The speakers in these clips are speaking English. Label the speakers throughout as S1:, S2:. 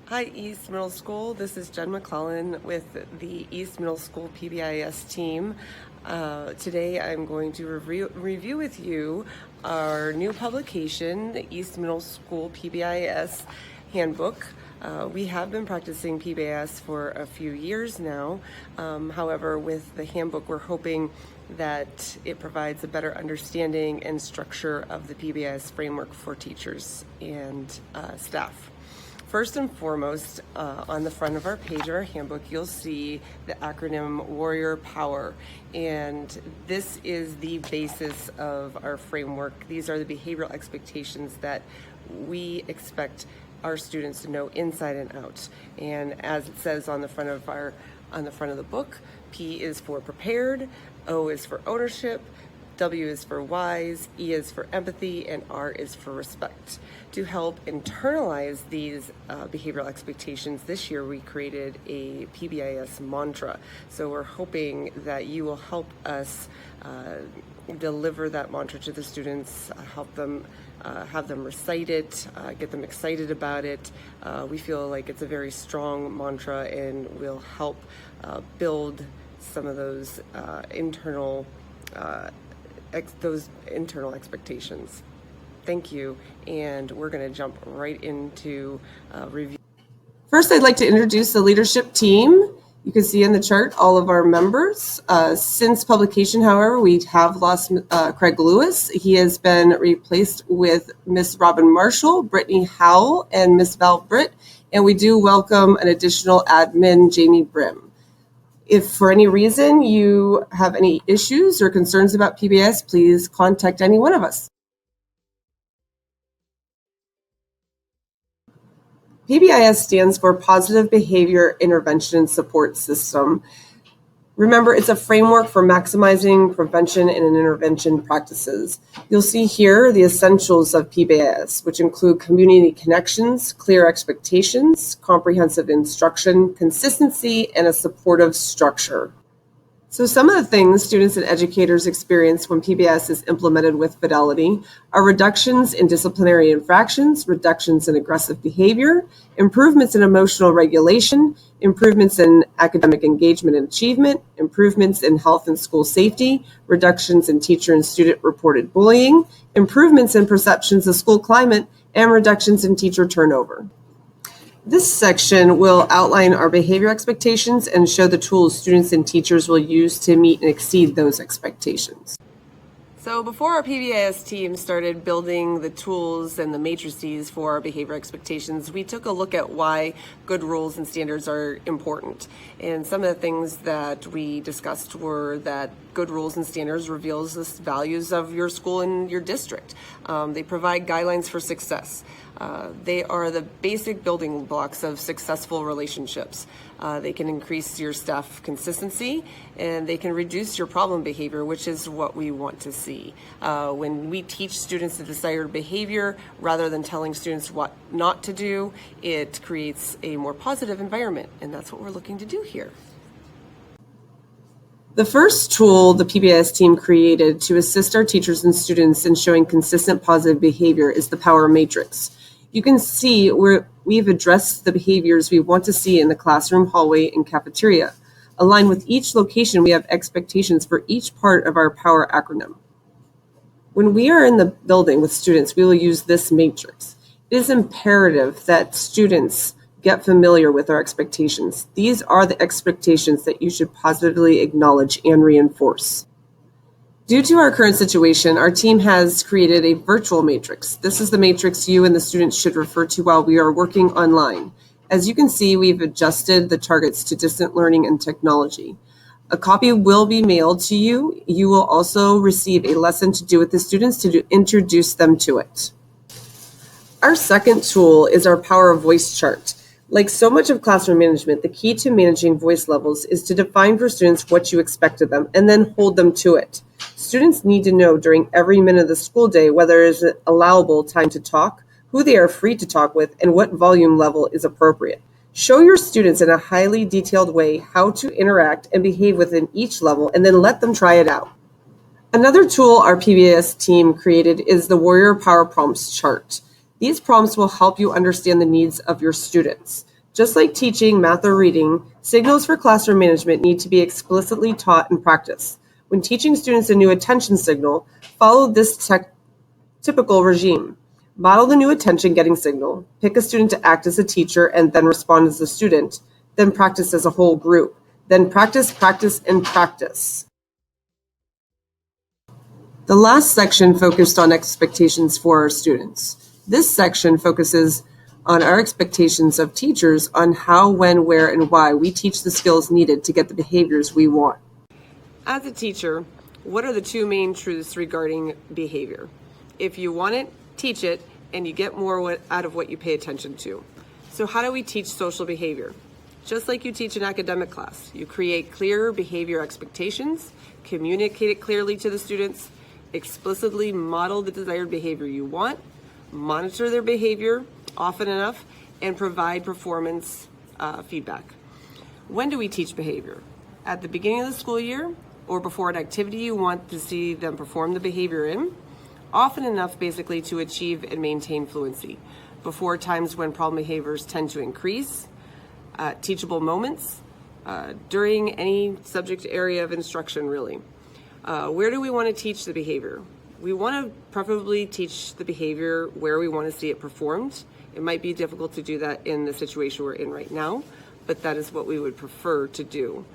S1: Hi, East Middle School. This is Jen McClellan with the East Middle School PBIS team. Today I'm going to review with you our new publication, the East Middle School PBIS Handbook. We have been practicing PBIS for a few years now. However, with the handbook, we're hoping that it provides a better understanding and structure of the PBIS framework for teachers and staff. First and foremost, on the front of our page of our handbook, you'll see the acronym Warrior Power. And this is the basis of our framework. These are the behavioral expectations that we expect our students to know inside and out. And as it says on the front of the book, P is for prepared, O is for ownership, W is for wise, E is for empathy, and R is for respect. To help internalize these behavioral expectations, this year we created a PBIS mantra. So we're hoping that you will help us deliver that mantra to the students, help them have them recite it, get them excited about it. We feel like it's a very strong mantra and will help build some of those internal expectations. Thank you, and we're going to jump right into review. First, I'd like to introduce the leadership team. You can see in the chart all of our members. Since publication, however, we have lost Craig Lewis. He has been replaced with Miss Robin Marshall, Brittany Howell, and Miss Val Britt, and we do welcome an additional admin, Jamie Brim. If for any reason you have any issues or concerns about PBIS, please contact any one of us. PBIS stands for Positive Behavior Intervention and Support System. Remember, it's a framework for maximizing prevention and intervention practices. You'll see here the essentials of PBIS, which include community connections, clear expectations, comprehensive instruction, consistency, and a supportive structure. So some of the things students and educators experience when PBIS is implemented with fidelity are reductions in disciplinary infractions, reductions in aggressive behavior, improvements in emotional regulation, improvements in academic engagement and achievement, improvements in health and school safety, reductions in teacher and student reported bullying, improvements in perceptions of school climate, and reductions in teacher turnover. This section will outline our behavior expectations and show the tools students and teachers will use to meet and exceed those expectations. So before our PBIS team started building the tools and the matrices for our behavior expectations, we took a look at why good rules and standards are important. And some of the things that we discussed were that good rules and standards reveals the values of your school and your district. They provide guidelines for success. They are the basic building blocks of successful relationships. They can increase your staff consistency, and they can reduce your problem behavior, which is what we want to see. When we teach students the desired behavior, rather than telling students what not to do, it creates a more positive environment, and that's what we're looking to do here. The first tool the PBIS team created to assist our teachers and students in showing consistent positive behavior is the Power Matrix. You can see where we've addressed the behaviors we want to see in the classroom, hallway, and cafeteria. Aligned with each location, we have expectations for each part of our POWER acronym. When we are in the building with students, we will use this matrix. It is imperative that students get familiar with our expectations. These are the expectations that you should positively acknowledge and reinforce. Due to our current situation, our team has created a virtual matrix. This is the matrix you and the students should refer to while we are working online. As you can see, we've adjusted the targets to distant learning and technology. A copy will be mailed to you. You will also receive a lesson to do with the students to introduce them to it. Our second tool is our Power of Voice chart. Like so much of classroom management, the key to managing voice levels is to define for students what you expect of them and then hold them to it. Students need to know during every minute of the school day whether it is an allowable time to talk, who they are free to talk with, and what volume level is appropriate. Show your students in a highly detailed way how to interact and behave within each level, and then let them try it out. Another tool our PBIS team created is the Warrior Power Prompts chart. These prompts will help you understand the needs of your students. Just like teaching math or reading, signals for classroom management need to be explicitly taught in practice. When teaching students a new attention signal, follow this typical regime. Model the new attention-getting signal, pick a student to act as a teacher and then respond as a student, then practice as a whole group, then practice, practice, and practice. The last section focused on expectations for our students. This section focuses on our expectations of teachers on how, when, where, and why we teach the skills needed to get the behaviors we want. As a teacher, what are the two main truths regarding behavior? If you want it, teach it, and you get more out of what you pay attention to. So how do we teach social behavior? Just like you teach an academic class, you create clear behavior expectations, communicate it clearly to the students, explicitly model the desired behavior you want, monitor their behavior often enough, and provide performance feedback. When do we teach behavior? At the beginning of the school year or before an activity you want to see them perform the behavior in? Often enough basically to achieve and maintain fluency. Before times when problem behaviors tend to increase, teachable moments, during any subject area of instruction really. Where do we want to teach the behavior? We want to preferably teach the behavior where we want to see it performed. It might be difficult to do that in the situation we're in right now, but that is what we would prefer to do.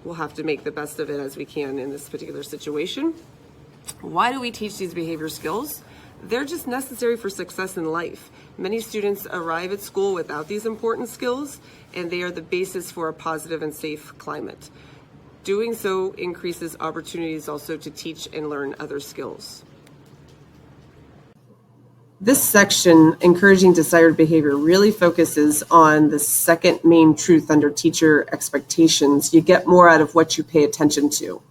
S1: We'll have to make the best of it as we can in this particular situation. Why do we teach these behavior skills? They're just necessary for success in life. Many students arrive at school without these important skills, and they are the basis for a positive and safe climate. Doing so increases opportunities also to teach and learn other skills. This section, encouraging desired behavior, really focuses on the second main truth under teacher expectations. You get more out of what you pay attention to.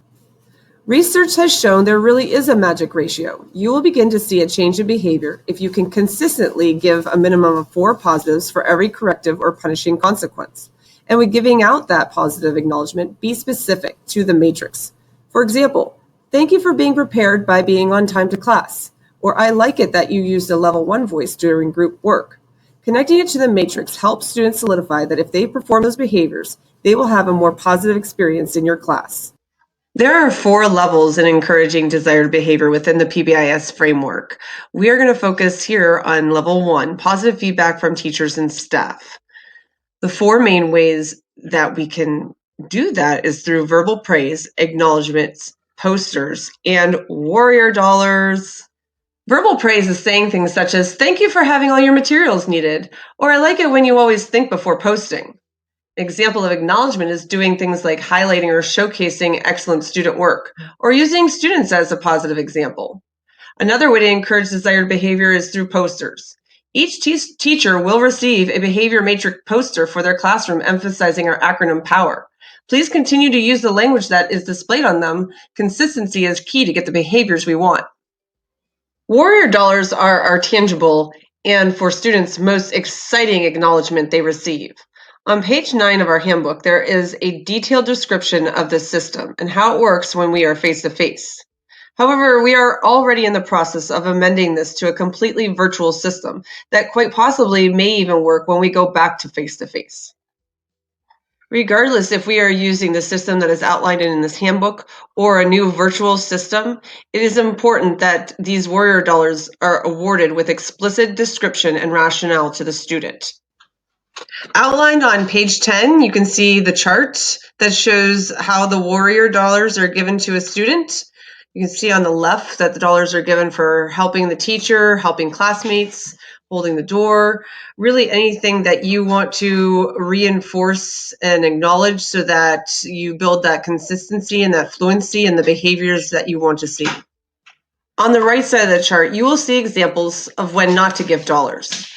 S1: Research has shown there really is a magic ratio. You will begin to see a change in behavior if you can consistently give a minimum of 4 positives for every corrective or punishing consequence. And with giving out that positive acknowledgement, be specific to the matrix. For example, thank you for being prepared by being on time to class. Or I like it that you used a level 1 voice during group work. Connecting it to the matrix helps students solidify that if they perform those behaviors, they will have a more positive experience in your class. There are 4 levels in encouraging desired behavior within the PBIS framework. We are going to focus here on level 1, positive feedback from teachers and staff. The 4 main ways that we can do that is through verbal praise, acknowledgments, posters, and warrior dollars. Verbal praise is saying things such as, thank you for having all your materials needed, or I like it when you always think before posting. Example of acknowledgement is doing things like highlighting or showcasing excellent student work, or using students as a positive example. Another way to encourage desired behavior is through posters. Each teacher will receive a behavior matrix poster for their classroom emphasizing our acronym POWER. Please continue to use the language that is displayed on them. Consistency is key to get the behaviors we want. Warrior dollars are our tangible and, for students, most exciting acknowledgement they receive. On page 9 of our handbook, there is a detailed description of this system and how it works when we are face-to-face. However, we are already in the process of amending this to a completely virtual system that quite possibly may even work when we go back to face-to-face. Regardless if we are using the system that is outlined in this handbook or a new virtual system, it is important that these warrior dollars are awarded with explicit description and rationale to the student. Outlined on page 10, you can see the chart that shows how the warrior dollars are given to a student. You can see on the left that the dollars are given for helping the teacher, helping classmates, holding the door, really anything that you want to reinforce and acknowledge so that you build that consistency and that fluency in the behaviors that you want to see. On the right side of the chart, you will see examples of when not to give dollars.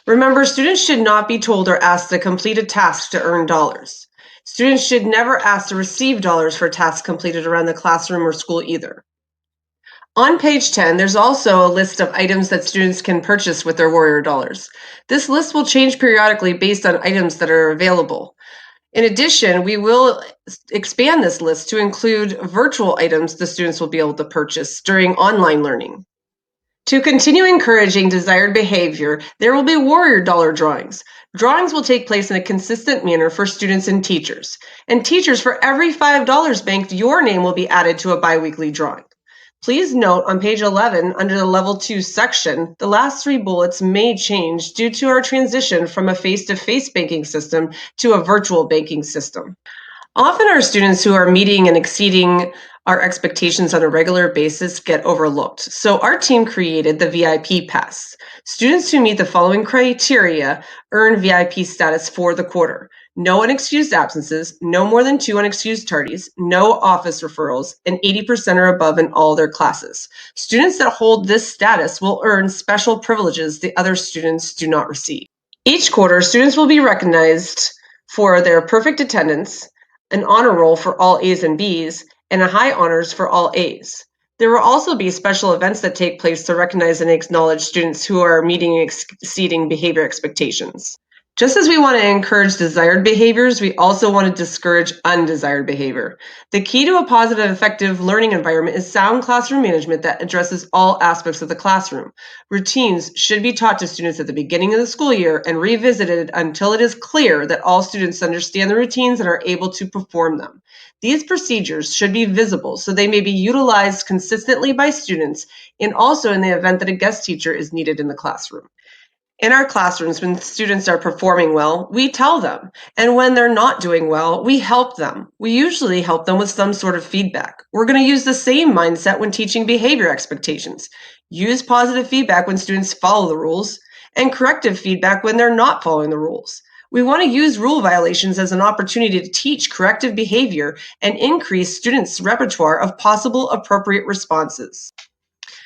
S1: Remember, students should not be told or asked to complete a task to earn dollars. Students should never ask to receive dollars for tasks completed around the classroom or school either. On page 10, there's also a list of items that students can purchase with their warrior dollars. This list will change periodically based on items that are available. In addition, we will expand this list to include virtual items the students will be able to purchase during online learning. To continue encouraging desired behavior, there will be warrior dollar drawings. Drawings will take place in a consistent manner for students and teachers. And teachers, for every $5 banked, your name will be added to a biweekly drawing. Please note on page 11, under the Level 2 section, the last 3 bullets may change due to our transition from a face-to-face banking system to a virtual banking system. Often our students who are meeting and exceeding our expectations on a regular basis get overlooked. So our team created the VIP Pass. Students who meet the following criteria earn VIP status for the quarter. No unexcused absences, no more than 2 unexcused tardies, no office referrals, and 80% or above in all their classes. Students that hold this status will earn special privileges the other students do not receive. Each quarter, students will be recognized for their perfect attendance, an honor roll for all A's and B's, and a high honors for all A's. There will also be special events that take place to recognize and acknowledge students who are meeting and exceeding behavior expectations. Just as we want to encourage desired behaviors, we also want to discourage undesired behavior. The key to a positive, effective learning environment is sound classroom management that addresses all aspects of the classroom. Routines should be taught to students at the beginning of the school year and revisited until it is clear that all students understand the routines and are able to perform them. These procedures should be visible so they may be utilized consistently by students and also in the event that a guest teacher is needed in the classroom. In our classrooms, when students are performing well, we tell them. And when they're not doing well, we help them. We usually help them with some sort of feedback. We're going to use the same mindset when teaching behavior expectations. Use positive feedback when students follow the rules, and corrective feedback when they're not following the rules. We want to use rule violations as an opportunity to teach corrective behavior and increase students' repertoire of possible appropriate responses.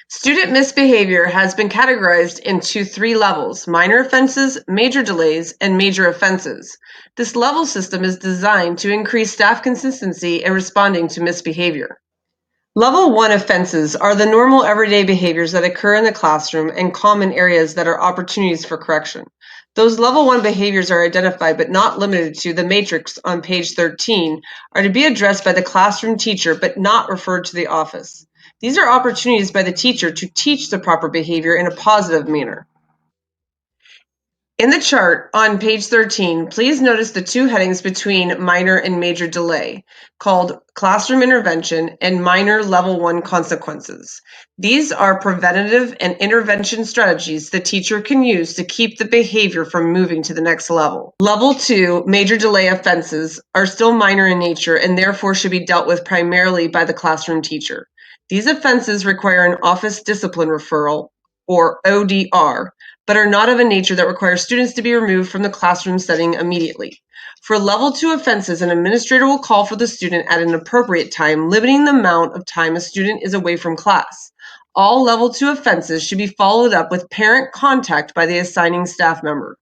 S1: Student misbehavior has been categorized into 3 levels: minor offenses, major delays, and major offenses. This level system is designed to increase staff consistency in responding to misbehavior. Level 1 offenses are the normal everyday behaviors that occur in the classroom and common areas that are opportunities for correction. Those Level 1 behaviors are identified but not limited to the matrix on page 13, are to be addressed by the classroom teacher but not referred to the office. These are opportunities by the teacher to teach the proper behavior in a positive manner. In the chart on page 13, please notice the 2 headings between minor and major delay, called classroom intervention and minor level 1 consequences. These are preventative and intervention strategies the teacher can use to keep the behavior from moving to the next level. Level 2 major delay offenses are still minor in nature and therefore should be dealt with primarily by the classroom teacher. These offenses require an office discipline referral, or ODR, but are not of a nature that requires students to be removed from the classroom setting immediately. For Level 2 offenses, an administrator will call for the student at an appropriate time, limiting the amount of time a student is away from class. All Level 2 offenses should be followed up with parent contact by the assigning staff member.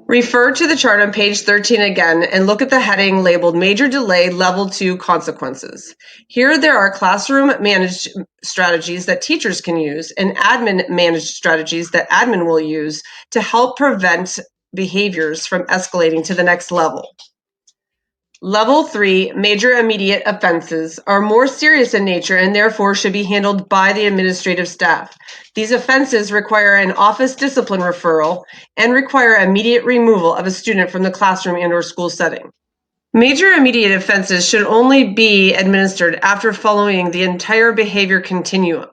S1: Refer to the chart on page 13 again and look at the heading labeled Major Delay Level 2 Consequences. Here there are classroom managed strategies that teachers can use and admin managed strategies that admin will use to help prevent behaviors from escalating to the next level. Level 3 major immediate offenses are more serious in nature and therefore should be handled by the administrative staff. These offenses require an office discipline referral and require immediate removal of a student from the classroom and/or school setting. Major immediate offenses should only be administered after following the entire behavior continuum.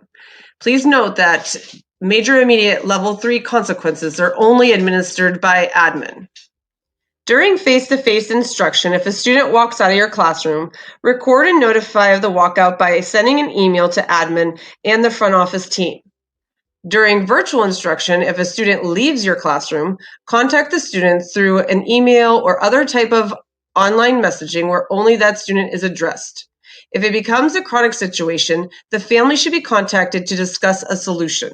S1: Please note that major immediate level 3 consequences are only administered by admin. During face-to-face instruction, if a student walks out of your classroom, record and notify of the walkout by sending an email to admin and the front office team. During virtual instruction, if a student leaves your classroom, contact the student through an email or other type of online messaging where only that student is addressed. If it becomes a chronic situation, the family should be contacted to discuss a solution.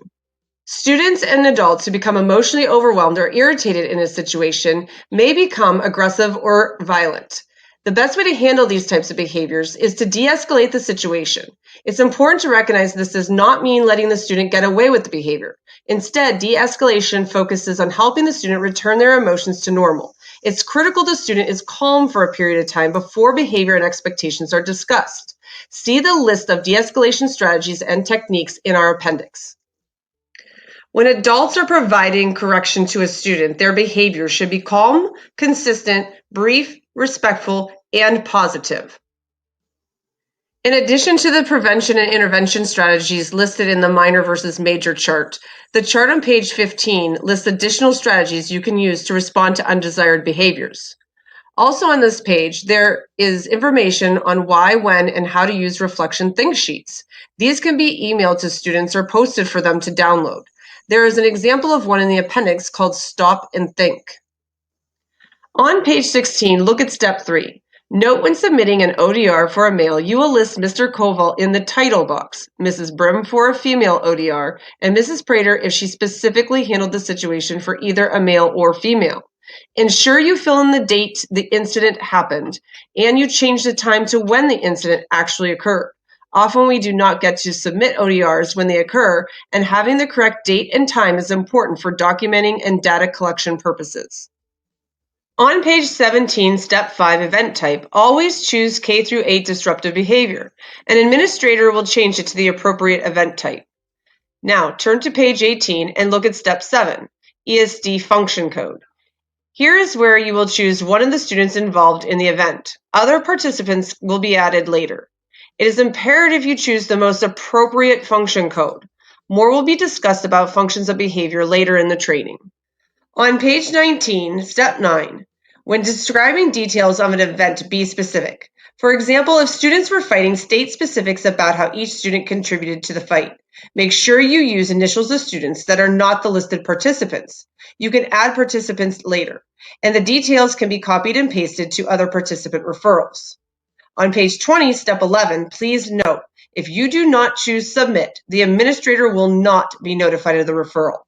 S1: Students and adults who become emotionally overwhelmed or irritated in a situation may become aggressive or violent. The best way to handle these types of behaviors is to de-escalate the situation. It's important to recognize this does not mean letting the student get away with the behavior. Instead, de-escalation focuses on helping the student return their emotions to normal. It's critical the student is calm for a period of time before behavior and expectations are discussed. See the list of de-escalation strategies and techniques in our appendix. When adults are providing correction to a student, their behavior should be calm, consistent, brief, respectful, and positive. In addition to the prevention and intervention strategies listed in the minor versus major chart, the chart on page 15 lists additional strategies you can use to respond to undesired behaviors. Also on this page, there is information on why, when, and how to use reflection think sheets. These can be emailed to students or posted for them to download. There is an example of one in the appendix called Stop and Think. On page 16, look at step 3. Note when submitting an ODR for a male, you will list Mr. Koval in the title box, Mrs. Brim for a female ODR, and Mrs. Prater if she specifically handled the situation for either a male or female. Ensure you fill in the date the incident happened, and you change the time to when the incident actually occurred. Often we do not get to submit ODRs when they occur, and having the correct date and time is important for documenting and data collection purposes. On page 17, step 5, event type, always choose K through 8 disruptive behavior. An administrator will change it to the appropriate event type. Now, turn to page 18 and look at step 7, ESD function code. Here is where you will choose one of the students involved in the event. Other participants will be added later. It is imperative you choose the most appropriate function code. More will be discussed about functions of behavior later in the training. On page 19, step 9, when describing details of an event, be specific. For example, if students were fighting, state specifics about how each student contributed to the fight. Make sure you use initials of students that are not the listed participants. You can add participants later, and the details can be copied and pasted to other participant referrals. On page 20, step 11, please note, if you do not choose submit, the administrator will not be notified of the referral.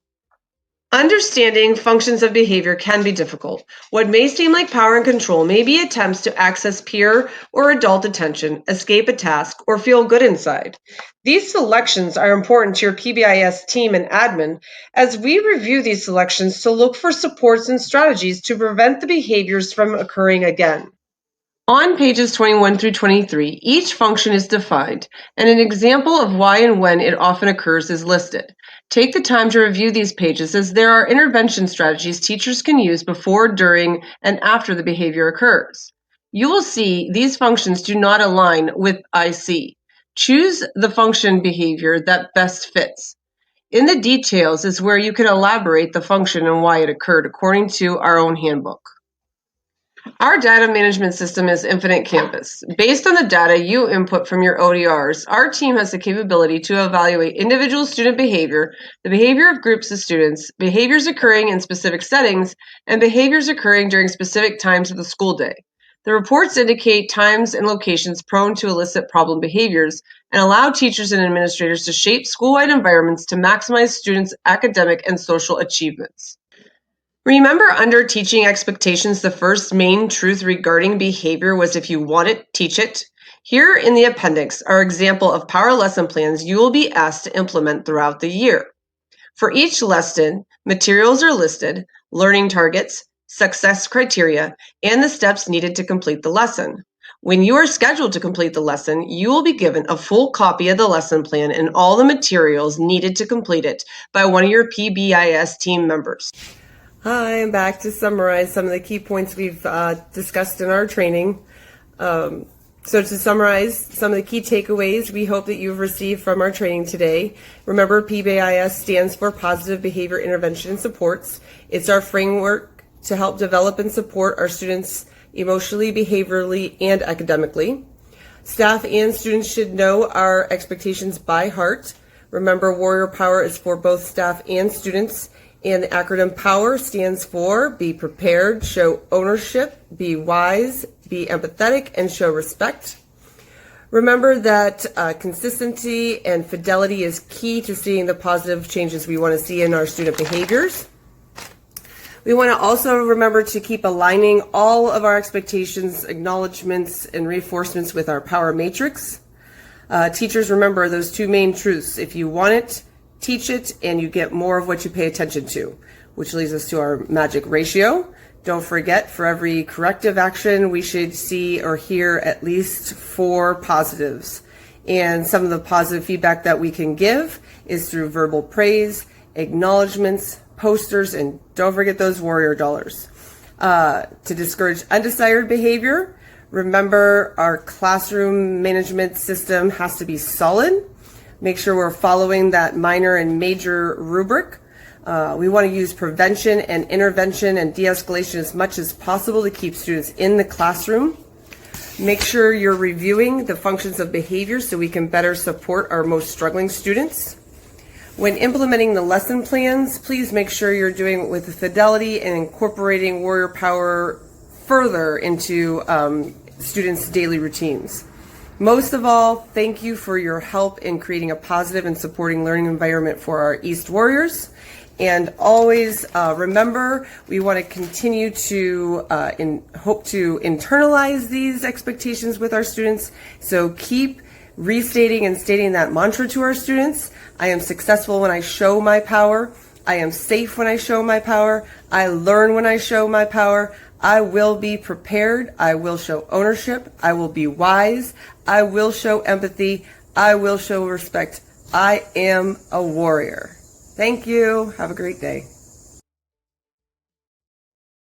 S1: Understanding functions of behavior can be difficult. What may seem like power and control may be attempts to access peer or adult attention, escape a task, or feel good inside. These selections are important to your PBIS team and admin as we review these selections to look for supports and strategies to prevent the behaviors from occurring again. On pages 21 through 23, each function is defined, and an example of why and when it often occurs is listed. Take the time to review these pages as there are intervention strategies teachers can use before, during, and after the behavior occurs. You will see these functions do not align with IC. Choose the function behavior that best fits. In the details is where you can elaborate the function and why it occurred according to our own handbook. Our data management system is Infinite Campus. Based on the data you input from your ODRs, our team has the capability to evaluate individual student behavior, the behavior of groups of students, behaviors occurring in specific settings, and behaviors occurring during specific times of the school day. The reports indicate times and locations prone to elicit problem behaviors and allow teachers and administrators to shape school-wide environments to maximize students' academic and social achievements. Remember, under teaching expectations, the first main truth regarding behavior was if you want it, teach it. Here in the appendix are example of power lesson plans you will be asked to implement throughout the year. For each lesson, materials are listed, learning targets, success criteria, and the steps needed to complete the lesson. When you are scheduled to complete the lesson, you will be given a full copy of the lesson plan and all the materials needed to complete it by one of your PBIS team members. Hi, I'm back to summarize some of the key points we've discussed in our training. So to summarize some of the key takeaways we hope that you've received from our training today. Remember, PBIS stands for Positive Behavior Intervention and Supports. It's our framework to help develop and support our students emotionally, behaviorally, and academically. Staff and students should know our expectations by heart. Remember, Warrior Power is for both staff and students. And the acronym POWER stands for Be Prepared, Show Ownership, Be Wise, Be Empathetic, and Show Respect. Remember that consistency and fidelity is key to seeing the positive changes we want to see in our student behaviors. We want to also remember to keep aligning all of our expectations, acknowledgments, and reinforcements with our power matrix. Teachers, remember those two main truths. If you want it, teach it, and you get more of what you pay attention to, which leads us to our magic ratio. Don't forget, for every corrective action, we should see or hear at least 4 positives. And some of the positive feedback that we can give is through verbal praise acknowledgments, posters, and don't forget those warrior dollars. To discourage undesired behavior, remember our classroom management system has to be solid. Make sure we're following that minor and major rubric. We want to use prevention and intervention and de-escalation as much as possible to keep students in the classroom. Make sure you're reviewing the functions of behavior so we can better support our most struggling students. When implementing the lesson plans, please make sure you're doing it with fidelity and incorporating warrior power further into students' daily routines. Most of all, thank you for your help in creating a positive and supporting learning environment for our East Warriors. And always remember, we want to continue to hope to internalize these expectations with our students. So keep restating and stating that mantra to our students. I am successful when I show my power. I am safe when I show my power. I learn when I show my power. I will be prepared. I will show ownership. I will be wise. I will show empathy. I will show respect. I am a warrior. Thank you. Have a great day.